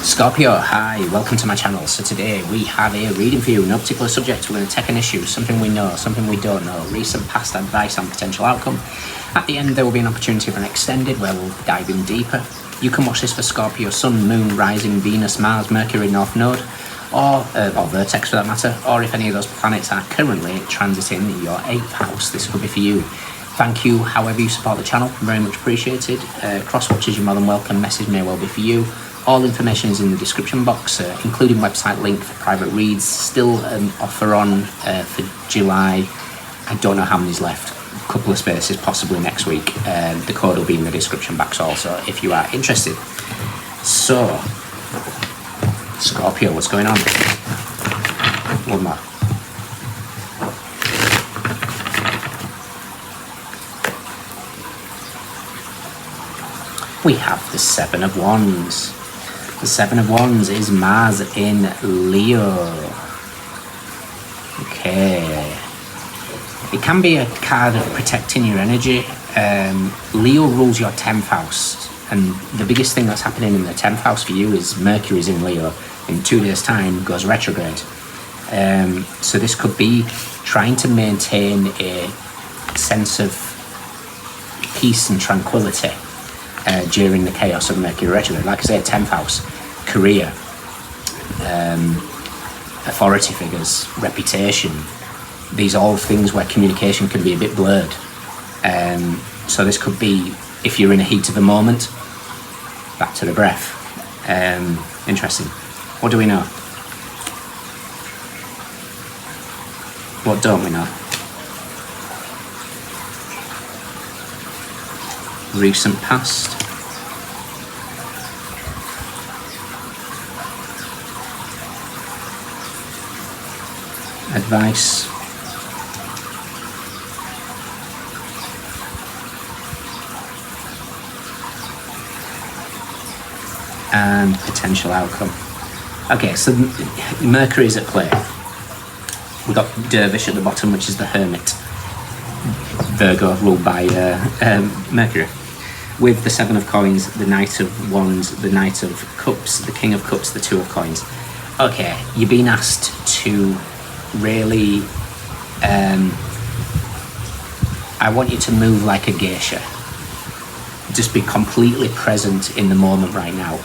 Scorpio, hi, welcome to my channel. So today we have a reading for you, no particular subject. We're going to take an issue, something we know, something we don't know, recent past advice on potential outcome. At the end there will be an opportunity for an extended where we'll dive in deeper. You can watch this for Scorpio, Sun, Moon, Rising, Venus, Mars, Mercury, North Node, or Vertex for that matter, or if any of those planets are currently transiting your 8th house, this could be for you. Thank you, however you support the channel, very much appreciated. Cross-watches, you're more than welcome, message may well be for you. All information is in the description box, including website link for private reads. Still an offer on for July. I don't know how many's left. A couple of spaces, possibly next week. The code will be in the description box also if you are interested. So, Scorpio, what's going on? One more. We have the Seven of Wands. The Seven of Wands is Mars in Leo. Okay. It can be a card of protecting your energy. Leo rules your 10th house. And the biggest thing that's happening in the 10th house for you is Mercury's in Leo. In 2 days' time, goes retrograde. So this could be trying to maintain a sense of peace and tranquility during the chaos of Mercury retrograde. Like I say, 10th house, career, authority figures, reputation. These are all things where communication can be a bit blurred. So this could be, if you're in a heat of the moment, back to the breath. Interesting. What do we know? What don't we know? Recent past. Advice. And potential outcome. Okay, so Mercury is at play. We've got Dervish at the bottom, which is the Hermit. Virgo, ruled by Mercury. With the Seven of Coins, the Knight of Wands, the Knight of Cups, the King of Cups, the Two of Coins. Okay, you're being asked to really, I want you to move like a geisha. Just be completely present in the moment right now.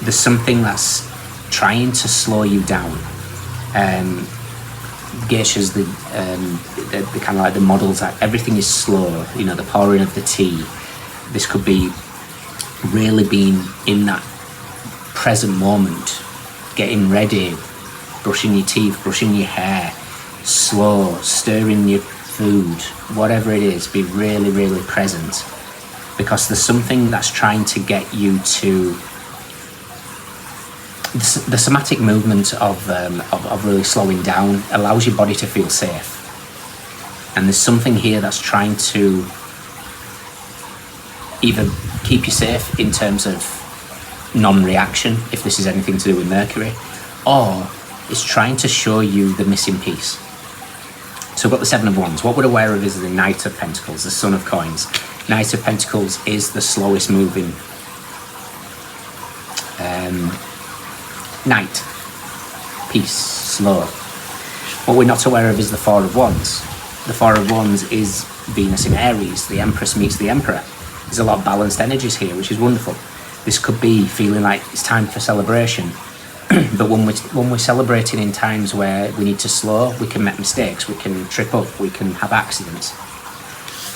There's something that's trying to slow you down. Geishas, the kind of like the models that everything is slow, you know, the pouring of the tea. This could be really being in that present moment, getting ready, brushing your teeth, brushing your hair, slow, stirring your food, whatever it is, be really, really present. Because there's something that's trying to get you to the somatic movement of really slowing down allows your body to feel safe. And there's something here that's trying to either keep you safe in terms of non-reaction, if this is anything to do with Mercury, or it's trying to show you the missing piece. So we've got the Seven of Wands. What we're aware of is the Knight of Pentacles, the Son of Coins. Knight of Pentacles is the slowest moving knight. Peace, slow. What we're not aware of is the Four of Wands. The Four of Wands is Venus in Aries. The Empress meets the Emperor. There's a lot of balanced energies here, which is wonderful. This could be feeling like it's time for celebration. But when we're celebrating in times where we need to slow, we can make mistakes, we can trip up, we can have accidents.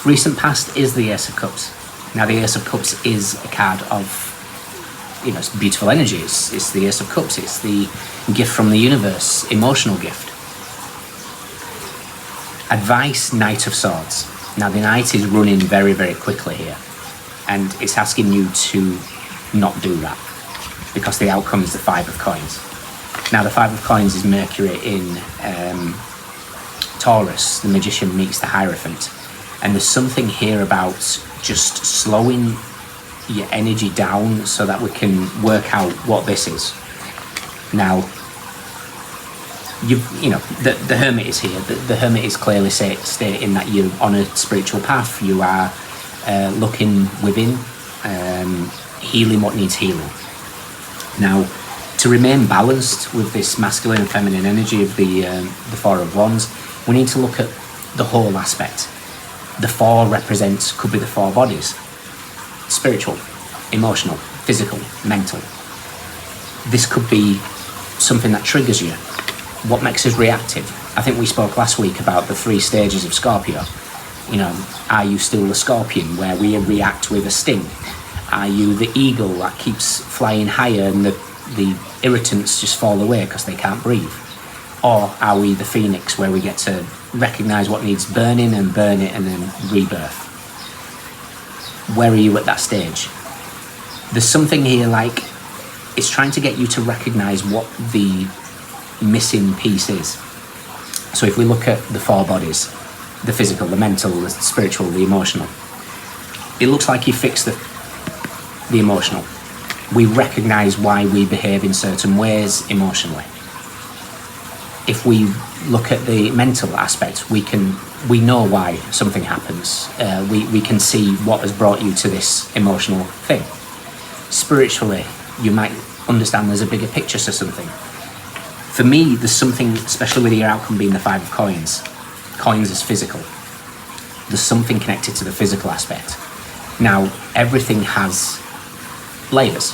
Recent past is the Ace of Cups. Now the Ace of Cups is a card of, you know, it's beautiful energy. It's the Ace of Cups. It's the gift from the universe, emotional gift. Advice, Knight of Swords. Now the Knight is running very, very quickly here. And it's asking you to not do that, because the outcome is the Five of Coins. Now the Five of Coins is Mercury in Taurus. The Magician meets the Hierophant. And there's something here about just slowing your energy down so that we can work out what this is. Now, you know, the Hermit is here. The Hermit is clearly stating that you're on a spiritual path. You are looking within, healing what needs healing. Now, to remain balanced with this masculine and feminine energy of the Four of Wands, we need to look at the whole aspect. The four could be the four bodies: spiritual, emotional, physical, mental. This could be something that triggers you. What makes us reactive? I think we spoke last week about the 3 stages of Scorpio. You know, are you still the scorpion, where we react with a sting? Are you the eagle that keeps flying higher and the irritants just fall away because they can't breathe? Or are we the phoenix, where we get to recognize what needs burning and burn it and then rebirth? Where are you at that stage? There's something here like it's trying to get you to recognize what the missing piece is. So if we look at the 4 bodies, the physical, the mental, the spiritual, the emotional, it looks like you fix the emotional. We recognize why we behave in certain ways emotionally. If we look at the mental aspect, we know why something happens. We can see what has brought you to this emotional thing. Spiritually, you might understand there's a bigger picture to something. For me, there's something, especially with your outcome being the 5 of coins. Coins is physical. There's something connected to the physical aspect. Now, everything has layers.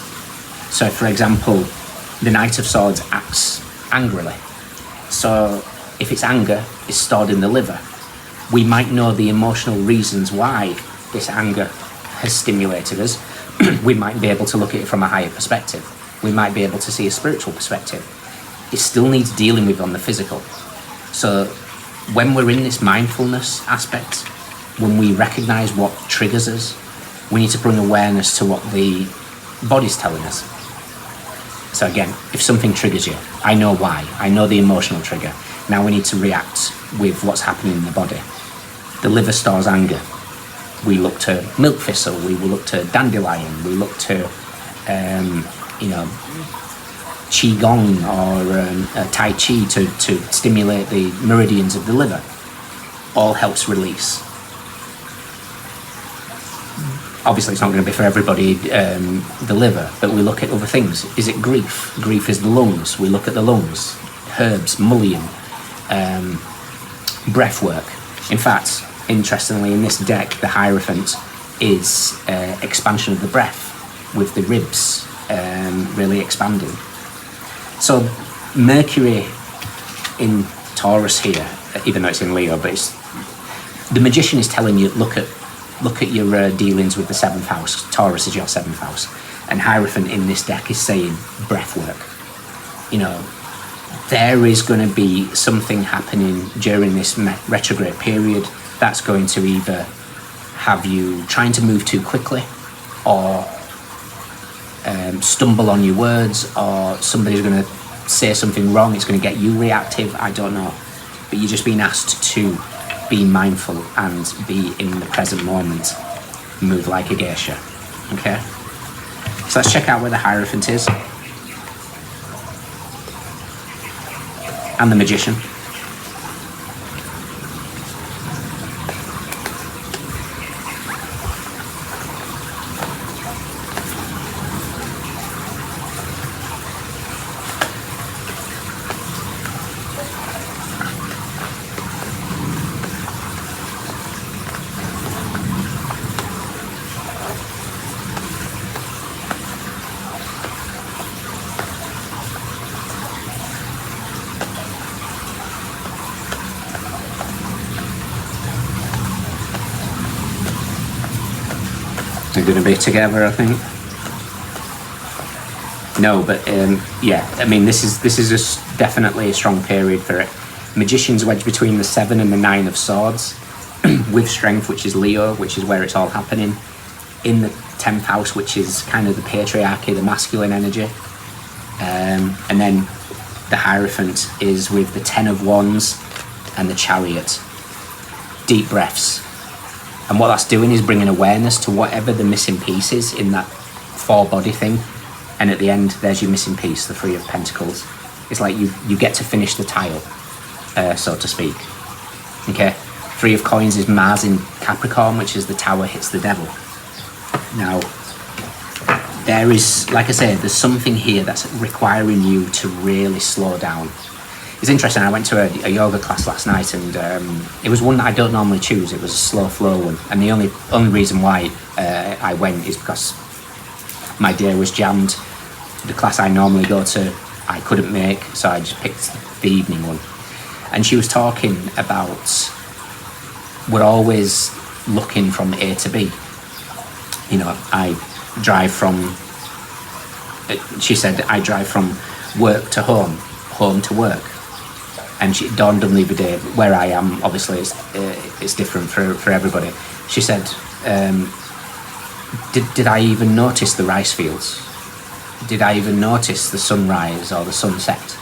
So, for example, the Knight of Swords acts angrily. So, if it's anger, it's stored in the liver. We might know the emotional reasons why this anger has stimulated us. We might be able to look at it from a higher perspective. We might be able to see a spiritual perspective. It still needs dealing with on the physical. So when we're in this mindfulness aspect, when we recognize what triggers us, we need to bring awareness to what the body's telling us. So again, if something triggers you, I know why. I know the emotional trigger. Now we need to react with what's happening in the body. The liver stores anger. We look to milk thistle, we will look to dandelion, we look to, qigong or tai chi to stimulate the meridians of the liver. All helps release. Obviously it's not going to be for everybody, the liver, but we look at other things. Is it grief? Grief is the lungs. We look at the lungs, herbs, mullein, breath work. In fact, interestingly, in this deck, the Hierophant is expansion of the breath, with the ribs really expanding. So Mercury in Taurus here, even though it's in Leo, but the Magician is telling you, look at your dealings with the 7th house. Taurus is your 7th house. And Hierophant in this deck is saying breath work. You know, there is going to be something happening during this retrograde period that's going to either have you trying to move too quickly, or stumble on your words, or somebody's going to say something wrong, it's going to get you reactive, I don't know. But you're just being asked to be mindful and be in the present moment. Move like a geisha. Okay? So let's check out where the Hierophant is. And the Magician. They're going to be together, I think. No, but yeah, I mean, this is definitely a strong period for it. Magician's wedged between the 7 and the 9 of Swords, with Strength, which is Leo, which is where it's all happening, in the 10th house, which is kind of the patriarchy, the masculine energy, and then the Hierophant is with the 10 of Wands and the Chariot. Deep breaths. And what that's doing is bringing awareness to whatever the missing piece is in that 4-body thing. And at the end, there's your missing piece, the 3 of Pentacles. It's like you get to finish the tile, so to speak. Okay? 3 of Coins is Mars in Capricorn, which is the tower hits the devil. Now, there is, like I say, there's something here that's requiring you to really slow down. It's interesting, I went to a yoga class last night, and it was one that I don't normally choose. It was a slow flow one, and the only reason why I went is because my day was jammed. The class I normally go to, I couldn't make, so I just picked the evening one. And she was talking about we're always looking from A to B. You know, I drive from, she said, I drive from work to home, home to work. And it dawned on me the day where I am, obviously it's different for everybody. She said, did I even notice the rice fields? Did I even notice the sunrise or the sunset?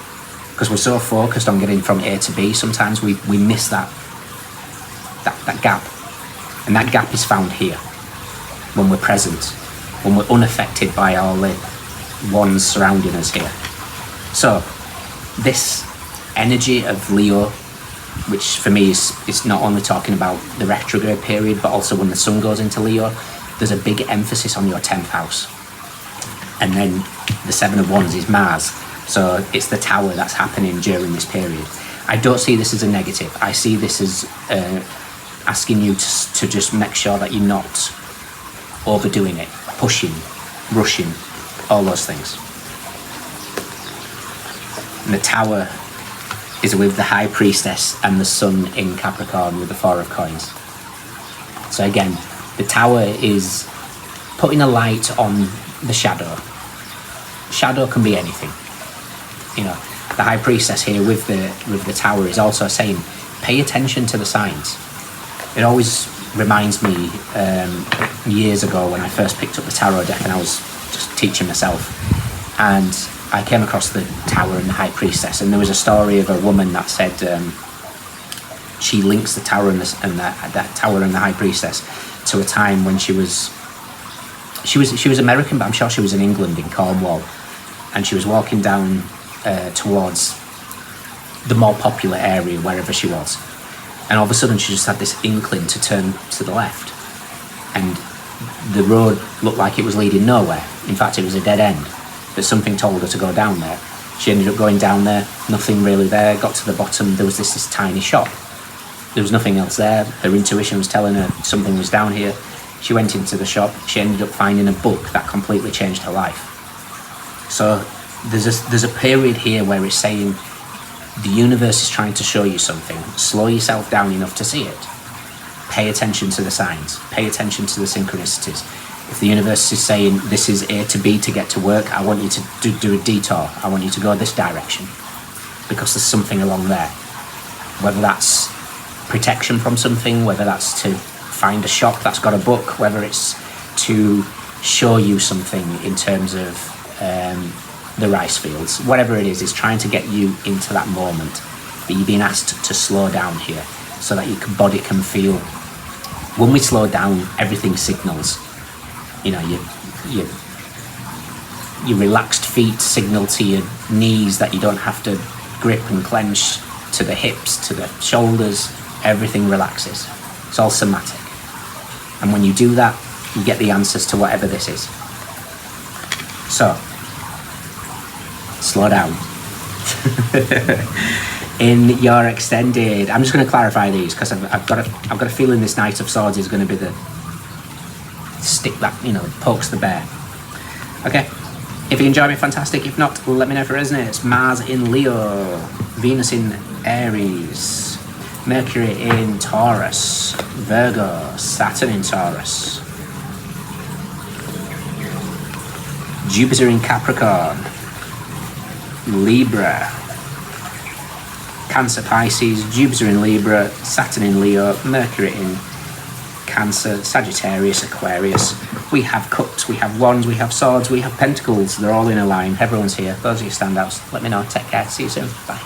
Because we're so focused on getting from A to B, sometimes we miss that gap. And that gap is found here, when we're present, when we're unaffected by all the ones surrounding us here. So this energy of Leo, which for me is not only talking about the retrograde period, but also when the sun goes into Leo, there's a big emphasis on your 10th house. And then the 7 of Wands is Mars. So it's the tower that's happening during this period. I don't see this as a negative. I see this as asking you to just make sure that you're not overdoing it, pushing, rushing, all those things. And the tower is with the High Priestess and the Sun in Capricorn with the 4 of Coins. So again, the tower is putting a light on the shadow. Shadow can be anything. You know, the High Priestess here with the tower is also saying, pay attention to the signs. It always reminds me years ago when I first picked up the tarot deck and I was just teaching myself, and I came across the tower and the High Priestess, and there was a story of a woman that said she links the tower and that tower and the High Priestess to a time when she was American, but I'm sure she was in England, in Cornwall, and she was walking down towards the more popular area, wherever she was, and all of a sudden she just had this inkling to turn to the left, and the road looked like it was leading nowhere. In fact, it was a dead end, but something told her to go down there. She ended up going down there, nothing really there. Got to the bottom, there was this tiny shop. There was nothing else there. Her intuition was telling her something was down here. She went into the shop. She ended up finding a book that completely changed her life. So there's a period here where it's saying the universe is trying to show you something. Slow yourself down enough to see it. Pay attention to the signs. Pay attention to the synchronicities. If the universe is saying this is A to B to get to work, I want you to do a detour. I want you to go this direction because there's something along there. Whether that's protection from something, whether that's to find a shop that's got a book, whether it's to show you something in terms of the rice fields, whatever it is trying to get you into that moment that you're being asked to slow down here so that your body can feel. When we slow down, everything signals. You know, your relaxed feet signal to your knees that you don't have to grip and clench, to the hips, to the shoulders. Everything relaxes. It's all somatic. And when you do that, you get the answers to whatever this is. So, slow down. In your extended, I'm just going to clarify these because I've got a feeling this Knight of Swords is going to be the stick that, you know, pokes the bear. Okay, if you enjoy me, fantastic. If not, let me know if it resonates. Mars in Leo, Venus in Aries, Mercury in Taurus, Virgo, Saturn in Taurus, Jupiter in Capricorn, Libra, Cancer, Pisces, Jupiter in Libra, Saturn in Leo, Mercury in Cancer, Sagittarius, Aquarius. We have cups, we have wands, we have swords, we have pentacles. They're all in a line. Everyone's here. Those are your standouts. Let me know. Take care. See you soon. Bye.